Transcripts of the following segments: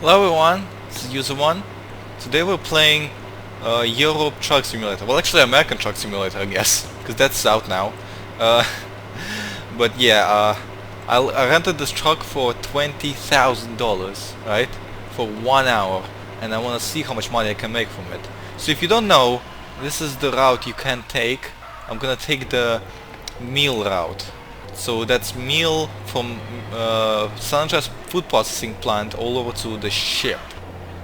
Hello everyone, this is User1. Today we're playing Europe Truck Simulator. Well, actually American Truck Simulator, I guess, because that's out now. Uh, but yeah, I rented this truck for $20,000, right? For 1 hour, and I want to see how much money I can make from it. So if you don't know, this is the route you can take. I'm gonna take the meal route. So that's meal from San Andreas food processing plant all over to the ship,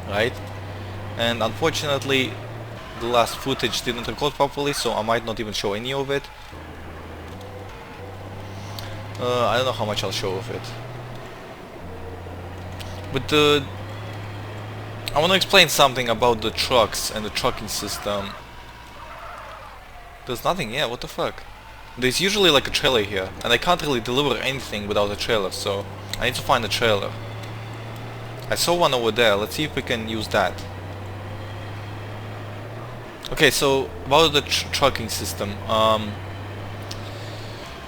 right? And unfortunately, the last footage didn't record properly, so I might not even show any of it. I don't know how much I'll show of it. But I want to explain something about the trucks and the trucking system. There's nothing, yeah, what the fuck? There's usually like a trailer here, and I can't really deliver anything without a trailer, so I need to find a trailer. I saw one over there, let's see if we can use that. Okay, so about the trucking system.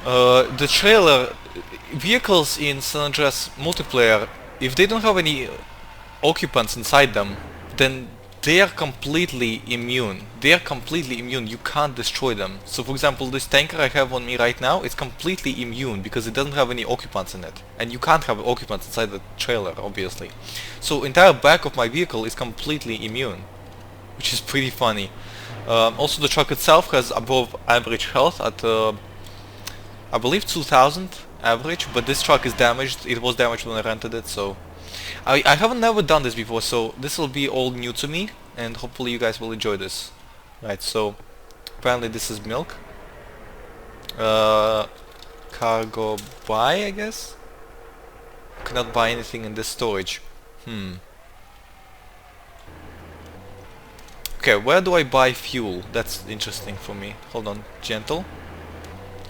The trailer vehicles in San Andreas multiplayer, if they don't have any occupants inside them, then they are completely immune. They are completely immune. You can't destroy them. So for example, this tanker I have on me right now is completely immune because it doesn't have any occupants in it. And you can't have occupants inside the trailer, obviously. So entire back of my vehicle is completely immune, which is pretty funny. Also the truck itself has above average health at I believe 2000 average, but this truck is damaged. It was damaged when I rented it, so I haven't never done this before, so this will be all new to me, and hopefully you guys will enjoy this. Right, so apparently this is milk. Cargo buy, I guess? Cannot buy anything in this storage. Okay, where do I buy fuel? That's interesting for me. Hold on, gentle.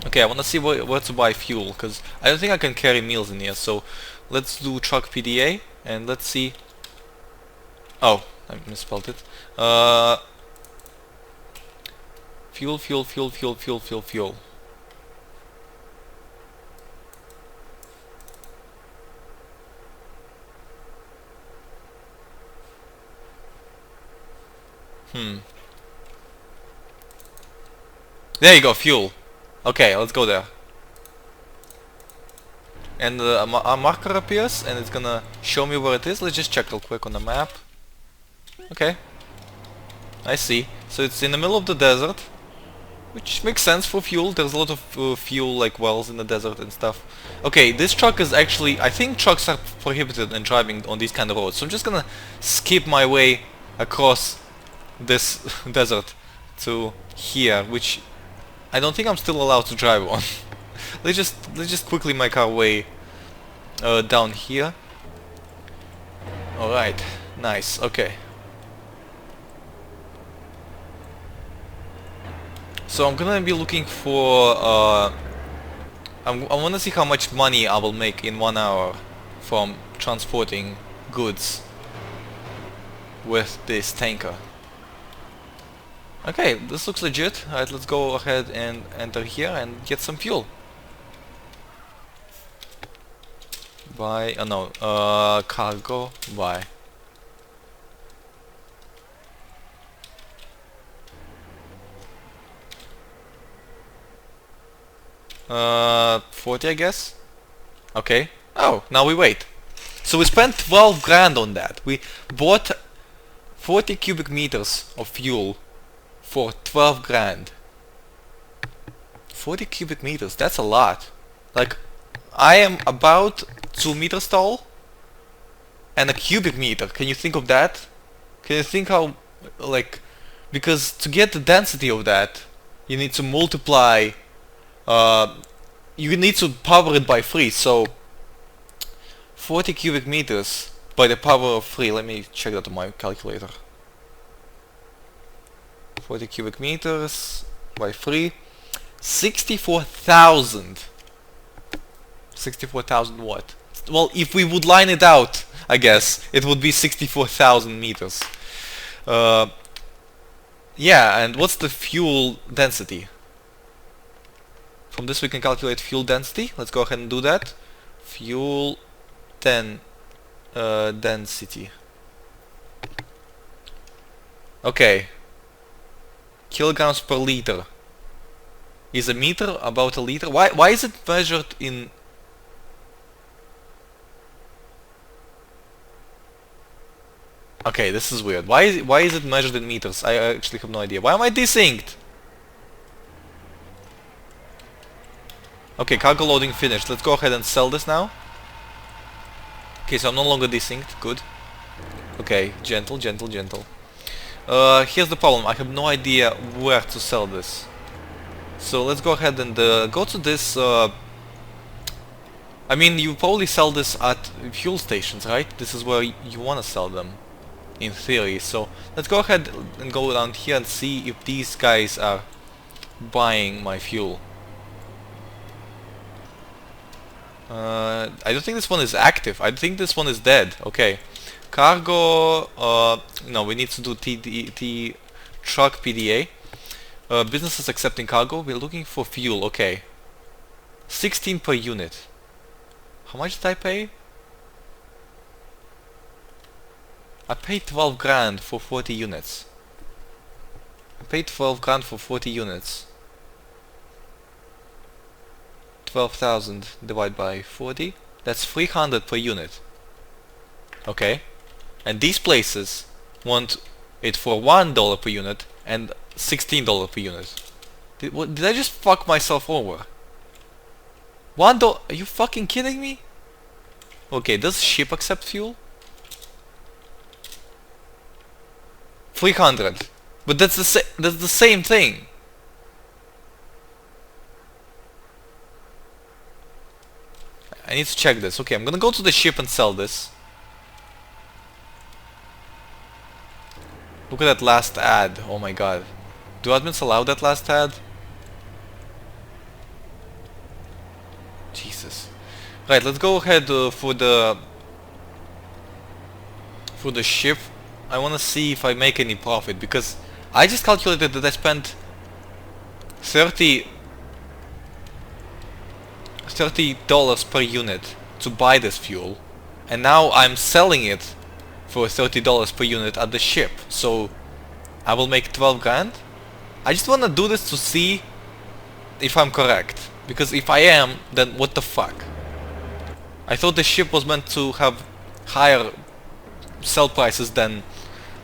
Okay, I wanna see where to buy fuel, because I don't think I can carry meals in here, so let's do truck PDA, and let's see... Oh, I misspelled it. Fuel, fuel, fuel, fuel, fuel, fuel, fuel. There you go, fuel. Okay, let's go there. And a marker appears, and it's gonna show me where it is. Let's just check real quick on the map. Okay. I see. So it's in the middle of the desert, which makes sense for fuel. There's a lot of fuel like wells in the desert and stuff. Okay, this truck is actually... I think trucks are prohibited in driving on these kind of roads. So I'm just gonna skip my way across this desert to here, which I don't think I'm still allowed to drive on. let's just quickly make our way down here. Alright, nice, okay. So I'm gonna be looking for I wanna see how much money I will make in 1 hour from transporting goods with this tanker. Okay, this looks legit. Alright, let's go ahead and enter here and get some fuel. Buy, no, cargo, buy. $40 I guess? Okay. Oh, now we wait. So we spent 12 grand on that. We bought 40 cubic meters of fuel for 12 grand. 40 cubic meters, that's a lot. Like, I am about 2 meters tall and a cubic meter. Can you think of that? Can you think how, like, because to get the density of that, you need to multiply, you need to power it by 3, so 40 cubic meters by the power of 3, let me check that on my calculator. 40 cubic meters by 3, 64,000. 64,000 what? Well, if we would line it out, I guess, it would be 64,000 meters. Yeah, and what's the fuel density? From this we can calculate fuel density. Let's go ahead and do that. Fuel 10 Density. Okay. Kilograms per liter. Is a meter about a liter? Why is it measured in... Okay, this is weird. Why is it measured in meters? I actually have no idea. Why am I desynced? Okay, cargo loading finished. Let's go ahead and sell this now. Okay, so I'm no longer desynced. Good. Okay, gentle, gentle, gentle. Here's the problem. I have no idea where to sell this. So let's go ahead and go to this... I mean, you probably sell this at fuel stations, right? This is where you want to sell them, in theory. So let's go ahead and go down here and see if these guys are buying my fuel. I don't think this one is active. I think this one is dead. Okay. Cargo... no, we need to do truck PDA. Businesses accepting cargo. We're looking for fuel. Okay. 16 per unit. How much did I pay? I paid 12 grand for 40 units. I paid 12 grand for 40 units. 12,000 divided by 40. That's 300 per unit. Okay. And these places want it for $1 per unit and $16 per unit. Did I just fuck myself over? $1? Are you fucking kidding me? Okay, does ship accept fuel? 300. But that's the same thing. I need to check this. Okay, I'm gonna go to the ship and sell this. Look at that last ad. Oh my god. Do admins allow that last ad? Jesus. Right, let's go ahead for the ship. I wanna see if I make any profit, because I just calculated that I spent $30 per unit to buy this fuel, and now I'm selling it for $30 per unit at the ship, so I will make 12 grand. I just wanna do this to see if I'm correct, because if I am, then what the fuck? I thought the ship was meant to have higher sell prices than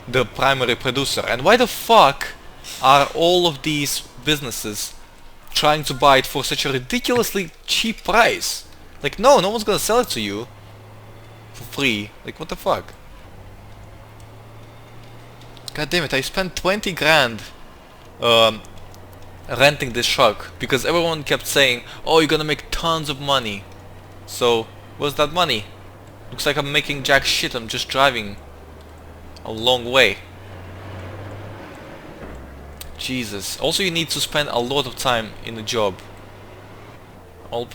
the primary producer, and why the fuck are all of these businesses trying to buy it for such a ridiculously cheap price? Like, no one's gonna sell it to you for free. Like, what the fuck? God damn it, I spent 20 grand renting this truck because everyone kept saying, oh, you're gonna make tons of money. So, where's that money? Looks like I'm making jack shit. I'm just driving a long way. Jesus. Also, you need to spend a lot of time in the job. All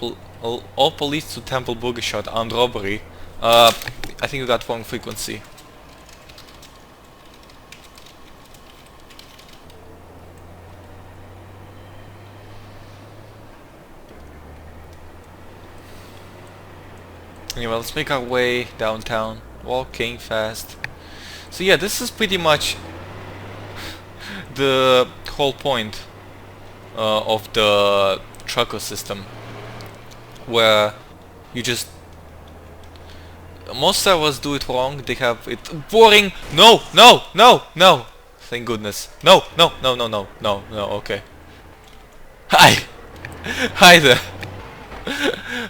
police to Temple Boogie Shot, armed robbery. I think you got wrong frequency. Anyway, let's make our way downtown, walking fast. So yeah, this is pretty much the whole point of the trucker system, where you just... Most servers do it wrong. They have it boring. No, no, no, no. Thank goodness. No, no, no, no, no, no, no. Okay. Hi, hi there.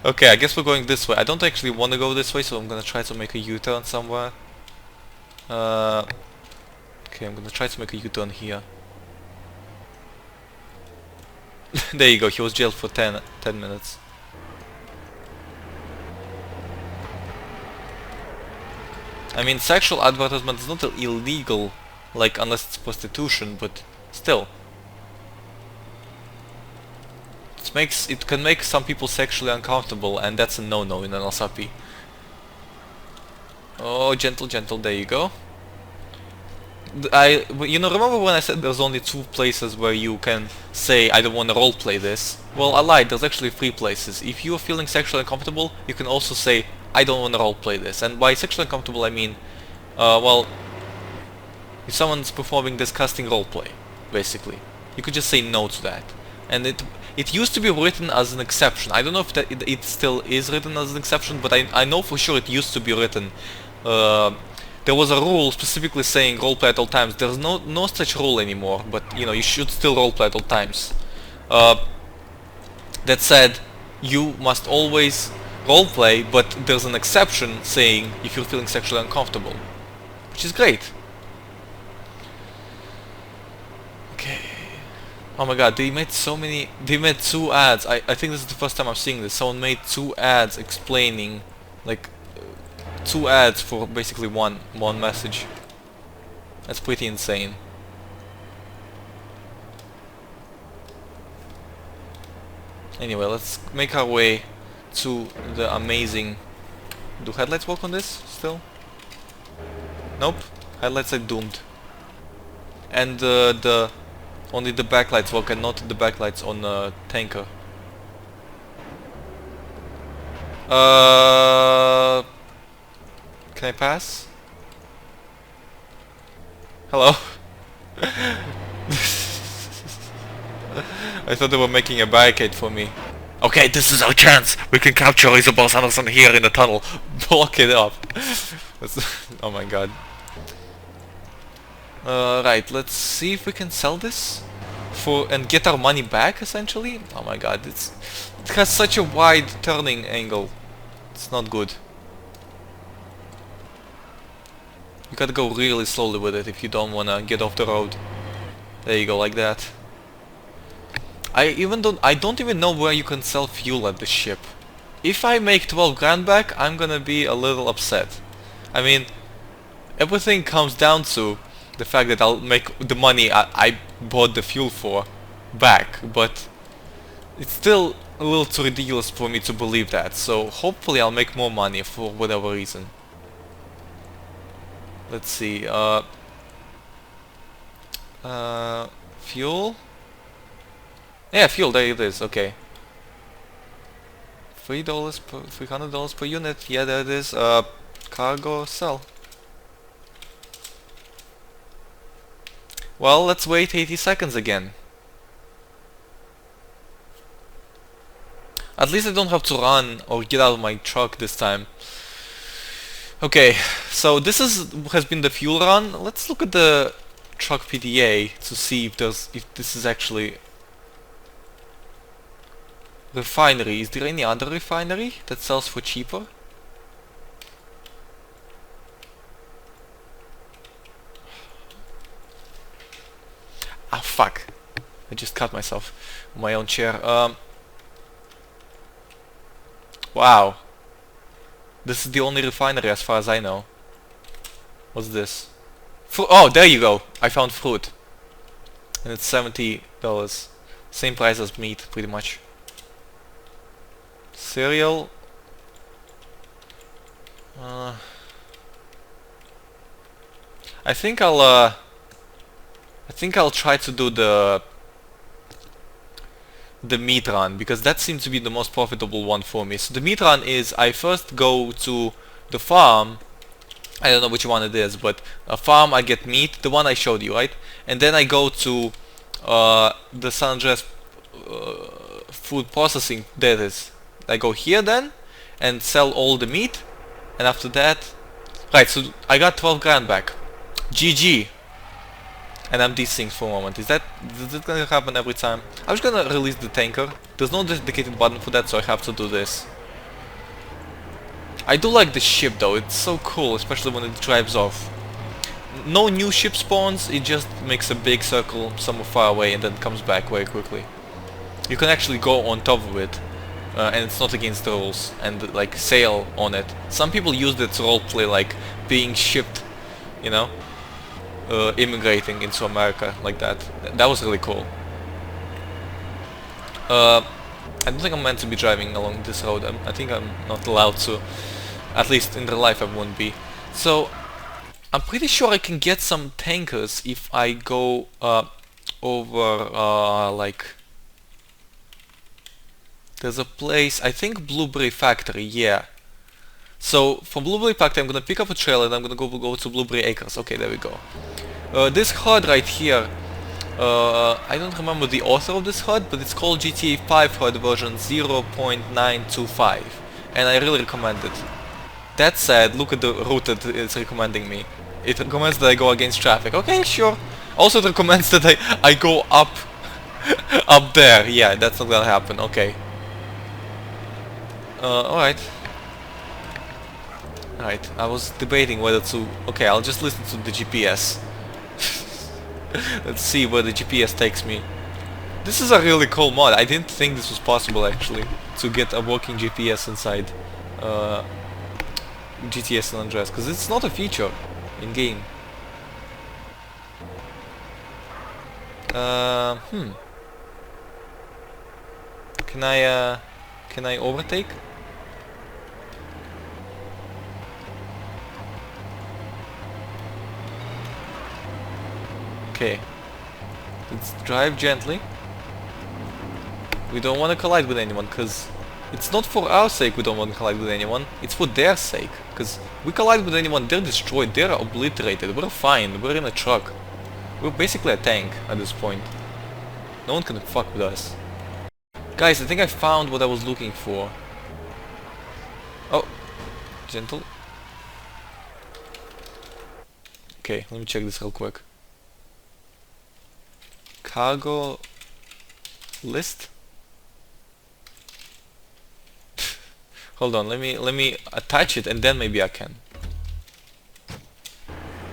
Okay, I guess we're going this way. I don't actually want to go this way, so I'm gonna try to make a U-turn somewhere. Okay, I'm gonna try to make a U-turn here. There you go, he was jailed for 10 minutes. I mean, sexual advertisement is not illegal, like, unless it's prostitution, but still. It can make some people sexually uncomfortable, and that's a no-no in an LSRP. Oh, gentle, gentle, there you go. You know, remember when I said there's only 2 places where you can say, I don't want to roleplay this? Well, I lied, there's actually 3 places. If you're feeling sexually uncomfortable, you can also say, I don't want to roleplay this. And by sexually uncomfortable I mean, well, if someone's performing disgusting roleplay, basically. You could just say no to that. And it used to be written as an exception. I don't know if it still is written as an exception, but I know for sure it used to be written. There was a rule specifically saying roleplay at all times. There's no such rule anymore, but you know, you should still roleplay at all times. That said, you must always roleplay, but there's an exception saying if you're feeling sexually uncomfortable, which is great. Okay. Oh my god, they made two ads. I think this is the first time I'm seeing this. Someone made two ads explaining, like, two ads for basically one message. That's pretty insane. Anyway, let's make our way to the amazing... Do headlights work on this still? Nope. Headlights are doomed. And only the backlights work and not the backlights on the tanker. Can I pass? Hello? I thought they were making a barricade for me. Okay, this is our chance! We can capture Isobel Sanderson here in the tunnel! Block it up! Oh my god. Right, let's see if we can sell this and get our money back, essentially. Oh my god, it has such a wide turning angle. It's not good. You gotta go really slowly with it if you don't wanna get off the road. There you go, like that. I don't even know where you can sell fuel at the ship. If I make 12 grand back, I'm gonna be a little upset. I mean, everything comes down to the fact that I'll make the money I bought the fuel for back, but it's still a little too ridiculous for me to believe that, so hopefully I'll make more money for whatever reason. Let's see, fuel? Yeah, fuel, there it is, okay. $300 per unit, yeah, there it is. Cargo, sell. Well, let's wait 80 seconds again. At least I don't have to run or get out of my truck this time. Okay, so this has been the fuel run. Let's look at the truck PDA to see if this is actually refinery. Is there any other refinery that sells for cheaper? Ah, fuck. I just cut myself on my own chair. Wow. This is the only refinery as far as I know. What's this? Oh, there you go. I found fruit. And it's $70. Same price as meat, pretty much. Cereal. I think I'll try to do the meat run, because that seems to be the most profitable one for me. So the meat run is I first go to the farm. I don't know which one it is, but a farm, I get meat, the one I showed you, right? And then I go to the San Andreas food processing. There it is. I go here then and sell all the meat, and after that, right, so I got 12 grand back. GG. And I'm these things for a moment. Is that gonna happen every time? I'm just gonna release the tanker. There's no dedicated button for that, so I have to do this. I do like the ship though, it's so cool, especially when it drives off. No new ship spawns, it just makes a big circle somewhere far away and then comes back very quickly. You can actually go on top of it, and it's not against the rules, and like sail on it. Some people use it to roleplay like being shipped, you know? Immigrating into America like that. That was really cool. I don't think I'm meant to be driving along this road. I think I'm not allowed to. At least in real life I wouldn't be. So I'm pretty sure I can get some tankers if I go over like... There's a place, I think Blueberry Factory, yeah. So from Blueberry Factory, I'm gonna pick up a trailer and I'm gonna go to Blueberry Acres. Okay, there we go. This HUD right here, I don't remember the author of this HUD, but it's called GTA 5 HUD version 0.925, and I really recommend it. That said, look at the route that it's recommending me. It recommends that I go against traffic. Okay, sure. Also, it recommends that I go up up there. Yeah, that's not gonna happen. Okay. Alright. Alright, I was debating whether to... Okay, I'll just listen to the GPS. Let's see where the GPS takes me. This is a really cool mod. I didn't think this was possible actually, to get a working GPS inside GTA San Andreas, because it's not a feature in game. Can I overtake? Okay. Let's drive gently. We don't want to collide with anyone, because it's not for our sake we don't want to collide with anyone, it's for their sake. Because we collide with anyone, they're destroyed, they're obliterated, we're fine, we're in a truck. We're basically a tank at this point. No one can fuck with us. Guys, I think I found what I was looking for. Oh, gentle. Okay, let me check this real quick. Cargo list. Hold on, let me attach it and then maybe I can.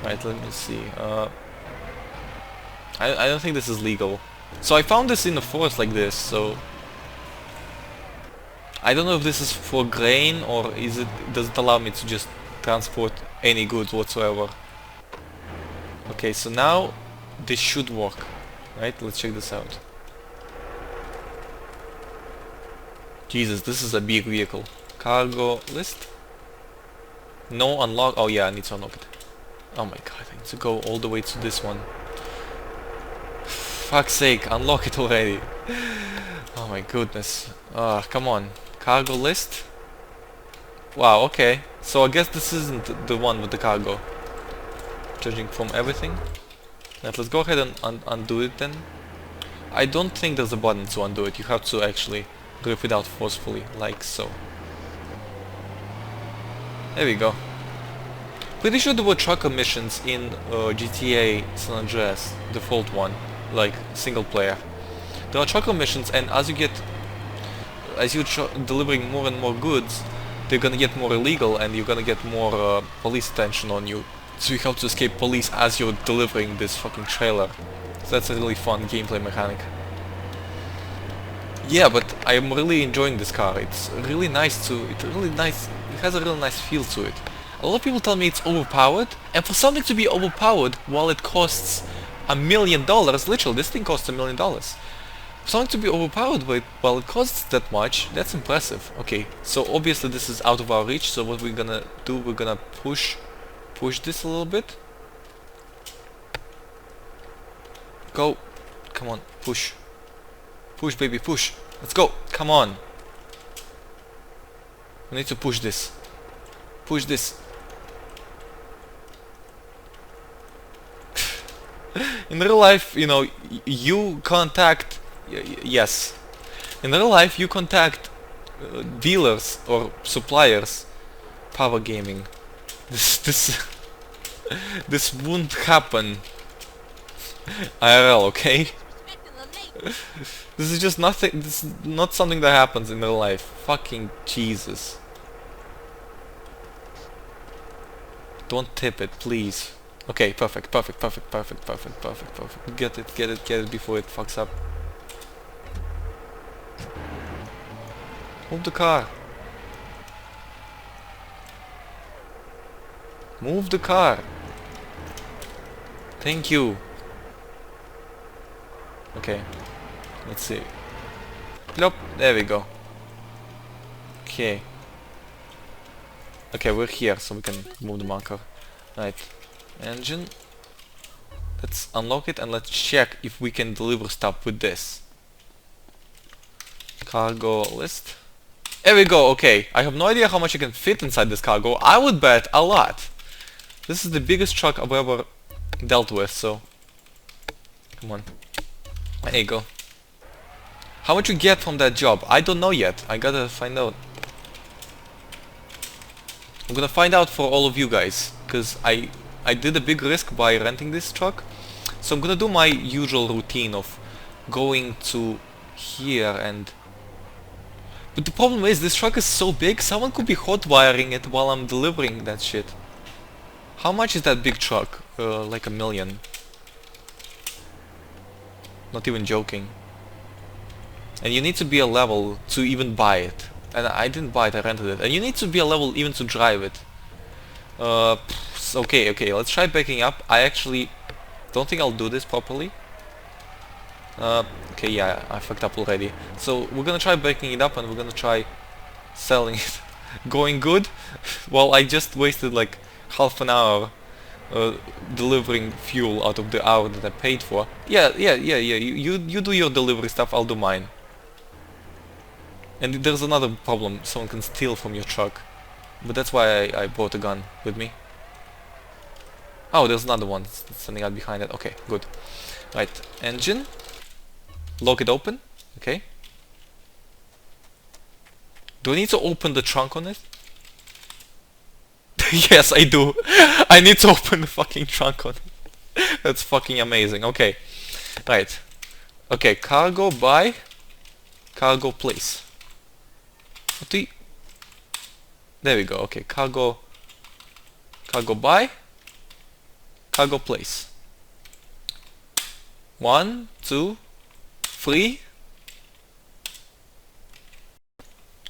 Right, let me see. I don't think this is legal. So I found this in the forest like this, so I don't know if this is for grain or does it allow me to just transport any goods whatsoever. Okay, so now this should work. Right, let's check this out. Jesus, this is a big vehicle. Cargo list. No unlock. Oh yeah, I need to unlock it. Oh my god, I need to go all the way to this one. Fuck's sake, unlock it already. Oh my goodness. Come on. Cargo list. Wow, okay. So I guess this isn't the one with the cargo. Judging from everything. Right, let's go ahead and undo it then. I don't think there's a button to undo it. You have to actually rip it out forcefully, like so. There we go. Pretty sure there were trucker missions in GTA San Andreas, default one, like single player. There are trucker missions, and as you're delivering more and more goods, they're gonna get more illegal, and you're gonna get more police attention on you. So you have to escape police as you're delivering this fucking trailer. So that's a really fun gameplay mechanic. Yeah, but I am really enjoying this car. It's really nice it has a really nice feel to it. A lot of people tell me it's overpowered, and for something to be overpowered while it costs $1 million, literally this thing costs $1 million. For something to be overpowered while it costs that much, that's impressive. Okay, so obviously this is out of our reach, so what we're gonna do, we're gonna push this a little bit. Go. Come on, push. Push, baby, push. Let's go. Come on. We need to push this. Push this. In real life, you know, you contact... yes. In real life, you contact dealers or suppliers. Power gaming. This won't happen IRL, okay? This is just nothing. This is not something that happens in real life. Fucking Jesus! Don't tip it, please. Okay, perfect. Get it before it fucks up. Move the car. Move the car. Thank you. Okay. Let's see. Nope. There we go. Okay. Okay, we're here, so we can move the marker. Right. Engine. Let's unlock it and let's check if we can deliver stuff with this. Cargo list. There we go, okay. I have no idea how much I can fit inside this cargo. I would bet a lot. This is the biggest truck I've ever dealt with, so... Come on. There you go. How much you get from that job? I don't know yet. I gotta find out. I'm gonna find out for all of you guys, because I did a big risk by renting this truck. So I'm gonna do my usual routine of going to here and... But the problem is, this truck is so big, someone could be hot wiring it while I'm delivering that shit. How much is that big truck? Like $1 million. Not even joking. And you need to be a level to even buy it. And I didn't buy it, I rented it. And you need to be a level even to drive it. Okay, let's try backing up. I actually don't think I'll do this properly. Okay, yeah, I fucked up already. So we're gonna try backing it up and we're gonna try selling it. Going good? Well, I just wasted like half an hour delivering fuel out of the hour that I paid for. Yeah, you do your delivery stuff, I'll do mine. And there's another problem, someone can steal from your truck. But that's why I brought a gun with me. Oh, there's another one standing out behind it. Okay, good. Right, engine. Lock it open. Okay. Do I need to open the trunk on it? Yes, I do. I need to open the fucking trunk on it. That's fucking amazing. Okay. Right. Okay, cargo by... Cargo place. What do you... There we go. Okay, cargo... Cargo by... Cargo place. 1, 2, 3.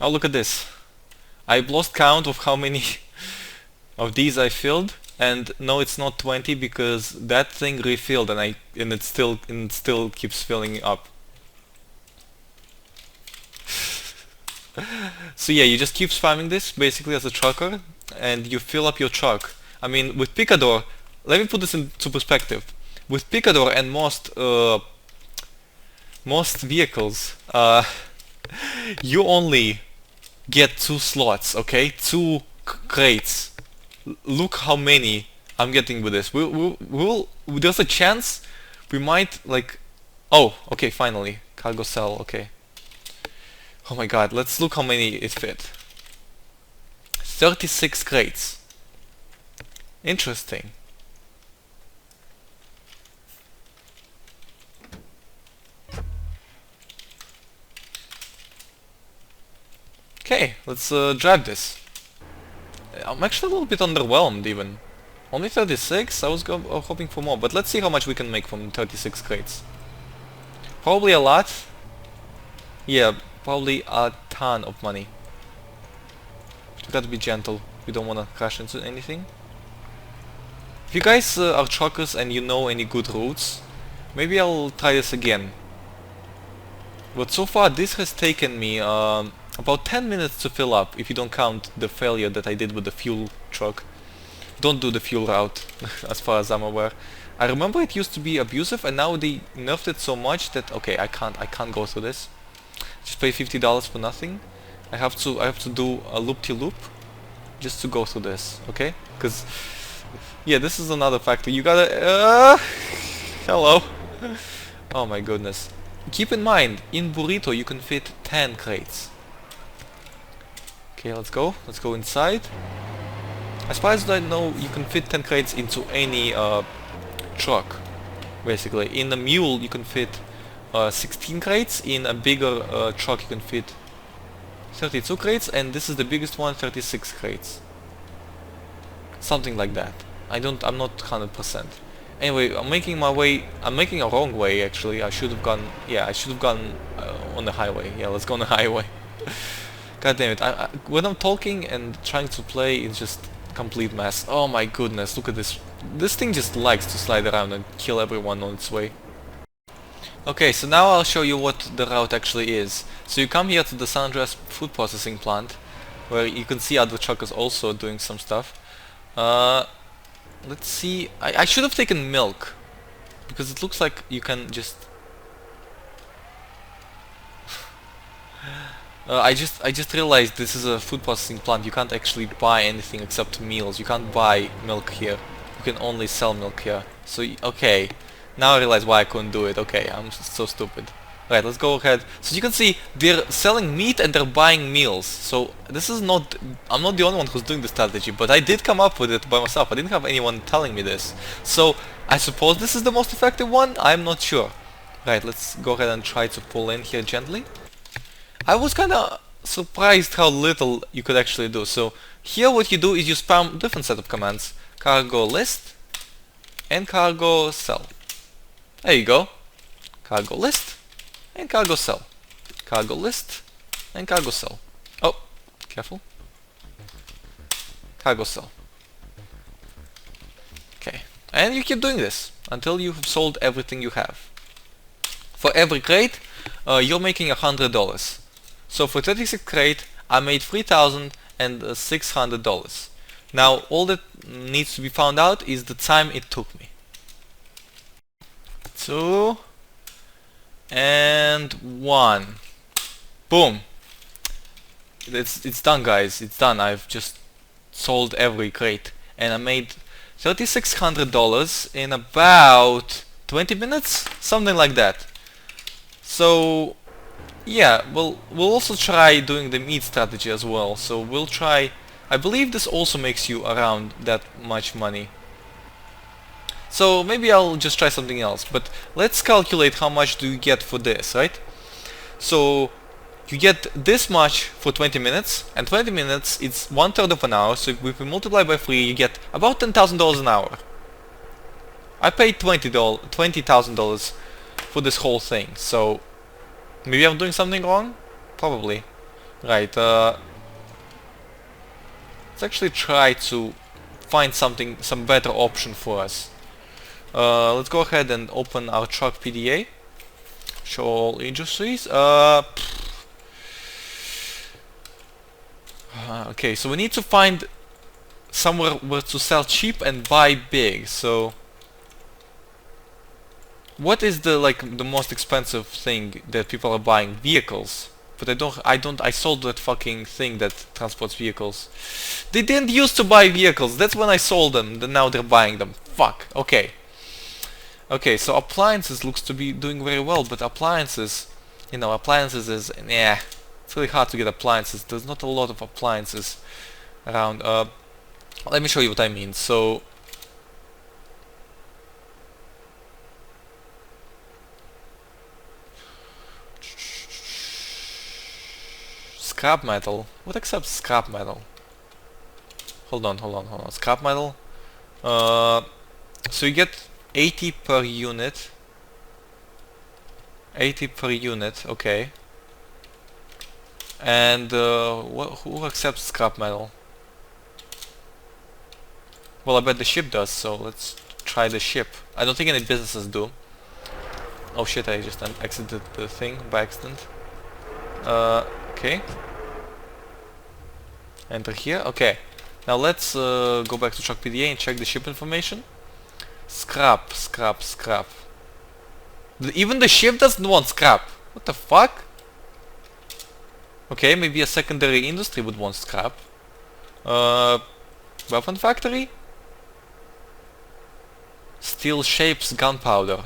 Oh, look at this. I've lost count of how many of these I filled, and no, it's not 20 because that thing refilled and it still keeps filling up. So yeah, you just keep spamming this basically as a trucker and you fill up your truck. I mean, with Picador, let me put this into perspective. With Picador and most vehicles, you only get 2 slots, okay? 2 crates. Look how many I'm getting with this. There's a chance we might like... Oh, okay, finally. Cargo cell, okay. Oh my god, let's look how many it fit. 36 crates. Interesting. Okay, let's drive this. I'm actually a little bit underwhelmed even. Only 36? I was hoping for more, but let's see how much we can make from 36 crates. Probably a lot. Yeah, probably a ton of money. We gotta be gentle. We don't wanna crash into anything. If you guys are truckers and you know any good routes, maybe I'll try this again. But so far this has taken me about 10 minutes to fill up, if you don't count the failure that I did with the fuel truck. Don't do the fuel route, as far as I'm aware. I remember it used to be abusive, and now they nerfed it so much that okay, I can't go through this. Just pay $50 for nothing. I have to do a loop-de-loop just to go through this, okay? Because yeah, this is another factor. You gotta hello. Oh my goodness. Keep in mind, in Burrito you can fit 10 crates. Okay, let's go inside. As far as I know, you can fit 10 crates into any truck, basically. In a mule you can fit 16 crates, in a bigger truck you can fit 32 crates, and this is the biggest one, 36 crates. Something like that. I'm not 100%. Anyway, I'm making a wrong way actually. I should have gone on the highway. Yeah, let's go on the highway. God damn it, when I'm talking and trying to play, it's just complete mess. Oh my goodness, look at this. This thing just likes to slide around and kill everyone on its way. Okay, so now I'll show you what the route actually is. So you come here to the San Andreas food processing plant, where you can see other truckers also doing some stuff. Let's see, I should have taken milk, because it looks like you can just... I just realized this is a food processing plant. You can't actually buy anything except meals. You can't buy milk here. You can only sell milk here. So okay, now I realize why I couldn't do it. Okay, I'm so stupid. Right, let's go ahead. So you can see they're selling meat and they're buying meals. So this is not, I'm not the only one who's doing the strategy, but I did come up with it by myself. I didn't have anyone telling me this. So I suppose this is the most effective one. I'm not sure. Right, let's go ahead and try to pull in here gently. I was kinda surprised how little you could actually do. So here what you do is you spam different set of commands. Cargo list and cargo sell. There you go. Cargo list and cargo sell. Cargo list and cargo sell. Oh, careful. Cargo sell. Okay. And you keep doing this until you've sold everything you have. For every crate, you're making $100. So for 36 crate, I made $3,600. Now all that needs to be found out is the time it took me. 2 and 1. Boom. It's done, guys. It's done. I've just sold every crate and I made $3,600 in about 20 minutes, something like that. So yeah, we'll also try doing the meat strategy as well. So we'll try, I believe this also makes you around that much money. So maybe I'll just try something else, but let's calculate how much do you get for this, right? So you get this much for 20 minutes, and 20 minutes it's 1/3 of an hour, so if we multiply by 3 you get about $10,000 an hour. I paid $20,000 for this whole thing, so maybe I'm doing something wrong? Probably. Right, let's actually try to find some better option for us. Let's go ahead and open our truck PDA. Show all industries. Okay, so we need to find somewhere where to sell cheap and buy big. So what is the most expensive thing that people are buying? Vehicles. But I sold that fucking thing that transports vehicles. They didn't used to buy vehicles. That's when I sold them. Then now they're buying them. Fuck. Okay. Okay, so appliances looks to be doing very well, but appliances, you know, appliances is, yeah, it's really hard to get appliances. There's not a lot of appliances around. Let me show you what I mean. So scrap metal. What accepts scrap metal? Hold on. Scrap metal. So you get 80 per unit. 80 per unit. Okay. And who accepts scrap metal? Well, I bet the ship does. So let's try the ship. I don't think any businesses do. Oh shit! I just exited the thing by accident. Okay. Enter here. Okay. Now let's go back to truck PDA and check the ship information. Scrap. Even the ship doesn't want scrap. What the fuck? Okay, maybe a secondary industry would want scrap. Weapon factory? Steel shapes, gunpowder.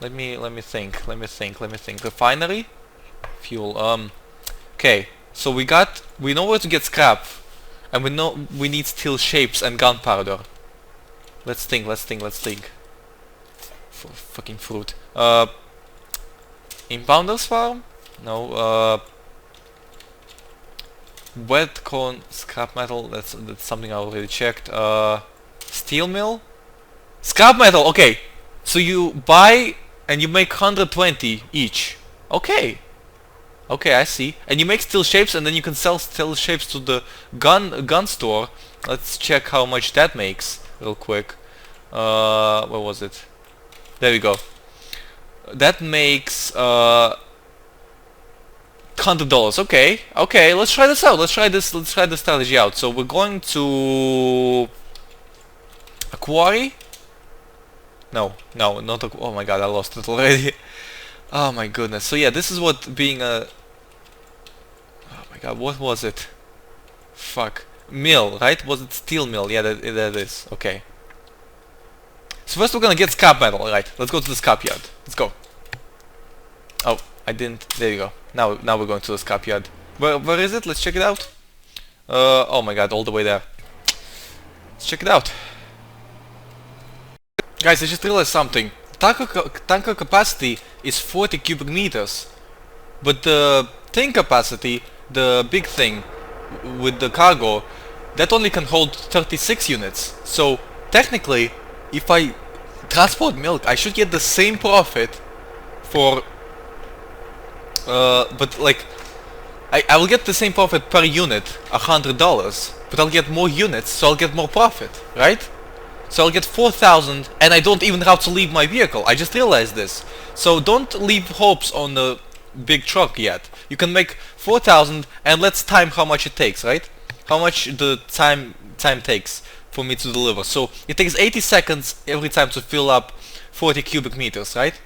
Let me think. Refinery? Fuel. Okay. So we know where to get scrap, and we know we need steel shapes and gunpowder. Let's think. Fucking fruit. Impounders farm? No. Wet corn, scrap metal. That's something I already checked. Steel mill? Scrap metal. Okay. So you buy and you make 120 each. Okay. Okay, I see. And you make steel shapes, and then you can sell steel shapes to the gun store. Let's check how much that makes real quick. Where was it? There we go. That makes $100. Okay, okay. Let's try this out. Let's try this strategy out. So we're going to a quarry. No, not a. Oh my god, I lost it already. Oh my goodness. So yeah, this is what being a my god, what was it? Fuck. Mill, right? Was it steel mill? Yeah, that is. Okay. So first we're gonna get scrap metal, right? Let's go to the scrap yard. Let's go. Oh, I didn't. There you go. Now we're going to the scrap yard. Where is it? Let's check it out. Oh my god, all the way there. Let's check it out. Guys, I just realized something. Tanker capacity is 40 cubic meters. But the tank capacity, the big thing with the cargo, that only can hold 36 units. So technically, if I transport milk, I should get the same profit for but like I will get the same profit per unit, $100, but I'll get more units, so I'll get more profit, right? So I'll get 4,000, and I don't even have to leave my vehicle. I just realized this. So don't leave hopes on the big truck yet. You can make 4,000, and let's time how much it takes, right? How much the time takes for me to deliver. So it takes 80 seconds every time to fill up 40 cubic meters, right?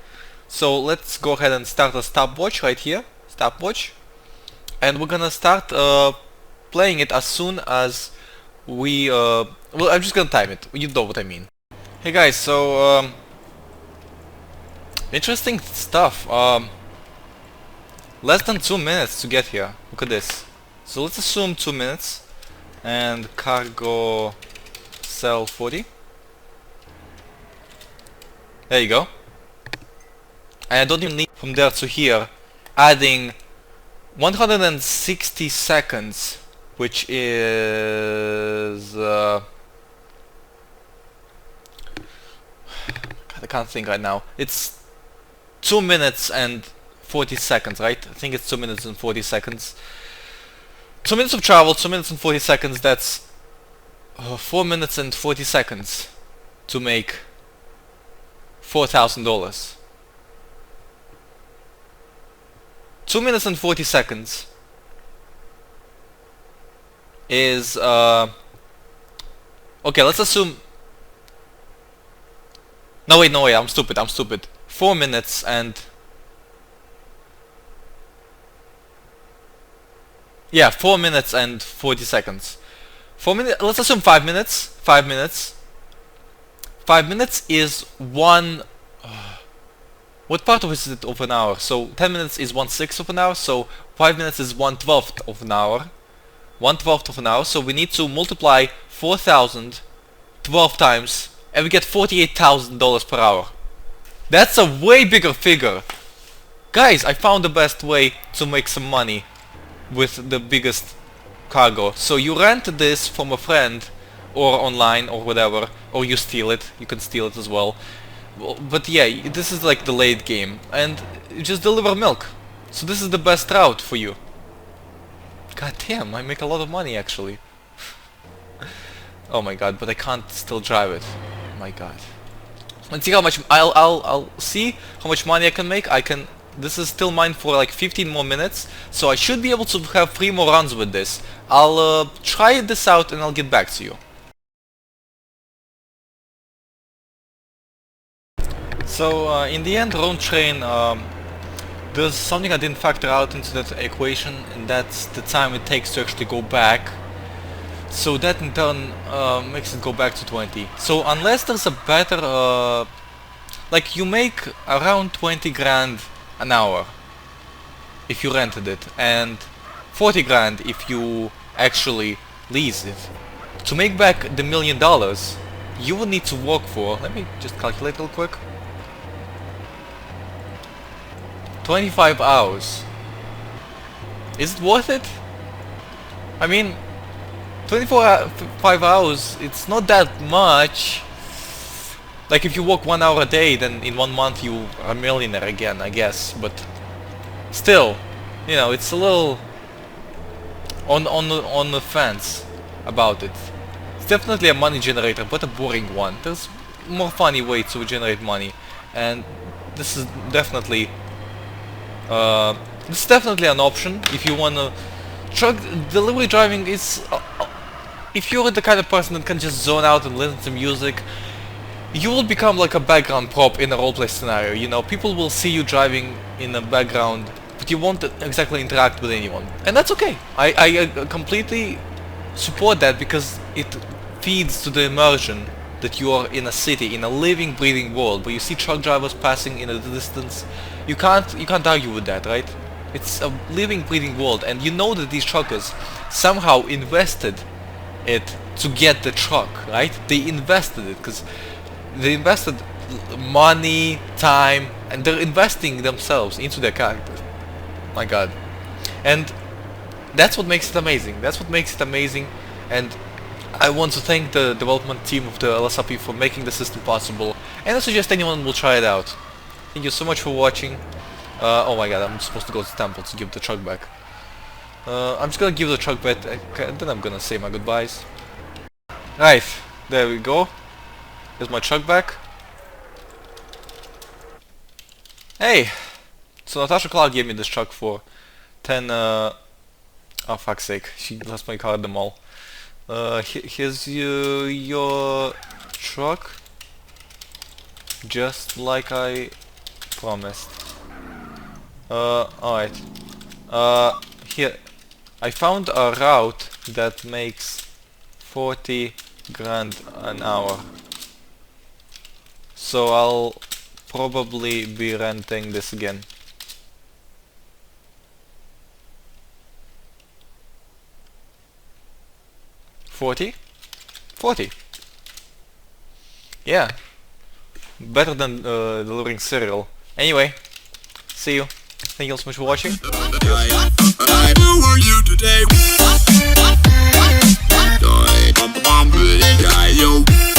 So let's go ahead and start a stopwatch right here. Stopwatch. And we're gonna start playing it as soon as we well, I'm just gonna time it. You know what I mean. Hey guys, so interesting stuff. Less than 2 minutes to get here. Look at this. So let's assume 2 minutes. And cargo cell 40. There you go. And I don't even need from there to here, adding 160 seconds, which is I can't think right now. It's 2 minutes and 40 seconds, right? I think it's 2 minutes and 40 seconds. 2 minutes of travel, 2 minutes and 40 seconds, that's 4 minutes and 40 seconds to make $4,000. 2 minutes and 40 seconds is okay, let's assume no wait, I'm stupid. 4 minutes and yeah, 4 minutes and 40 seconds. 4 minutes, let's assume 5 minutes. 5 minutes. 5 minutes is one what part of it of an hour? So 10 minutes is 1/6 of an hour, so 5 minutes is 1/12 of an hour. 1/12 of an hour, so we need to multiply 4,000 12 times, and we get $48,000 per hour. That's a way bigger figure. Guys, I found the best way to make some money with the biggest cargo. So you rent this from a friend, or online, or whatever, or you steal it. You can steal it as well. But yeah, this is like the late game, and you just deliver milk. So this is the best route for you. God damn, I make a lot of money actually. Oh my god, but I can't still drive it. Oh my god. Let's see how much I'll see how much money I can make. This is still mine for like 15 more minutes, so I should be able to have 3 more runs with this. I'll try this out and I'll get back to you. So in the end, road train, there's something I didn't factor out into that equation, and that's the time it takes to actually go back. So that in turn makes it go back to 20. So unless there's a better, like you make around 20 grand an hour if you rented it, and 40 grand if you actually lease it. To make back the $1 million, you will need to work for, let me just calculate real quick, 25 hours. Is it worth it? I mean, 5 hours, it's not that much. Like if you work 1 hour a day, then in 1 month you are a millionaire again, I guess. But still, you know, it's a little on the fence about it. It's definitely a money generator, but a boring one. There's more funny way to generate money, and this is definitely an option if you wanna. Truck delivery driving is if you're the kind of person that can just zone out and listen to music, you will become like a background prop in a roleplay scenario. You know, people will see you driving in the background, but but you won't exactly interact with anyone. And that's okay. I completely support that because it feeds to the immersion that you are in a city, in a living, breathing world where you see truck drivers passing in the distance. You can't argue with that, right? It's a living, breathing world, and you know that these truckers somehow invested it to get the truck, right? They invested it because they invested money, time, and they're investing themselves into their character. My God. And that's what makes it amazing. That's what makes it amazing. And I want to thank the development team of the LSRP for making the system possible, and I suggest anyone will try it out. Thank you so much for watching. Oh my God, I'm supposed to go to the temple to give the truck back. I'm just gonna give the truck back, and then I'm gonna say my goodbyes. Right, there we go. Here's my truck back. Hey! So Natasha Clark gave me this truck for 10, oh fuck's sake, she lost my car at the mall. Here's your truck, just like I promised. Alright. Here, I found a route that makes 40 grand an hour. So I'll probably be renting this again. $40? $40. Yeah. Better than delivering cereal. Anyway, see you. Thank you all so much for watching. Cheers.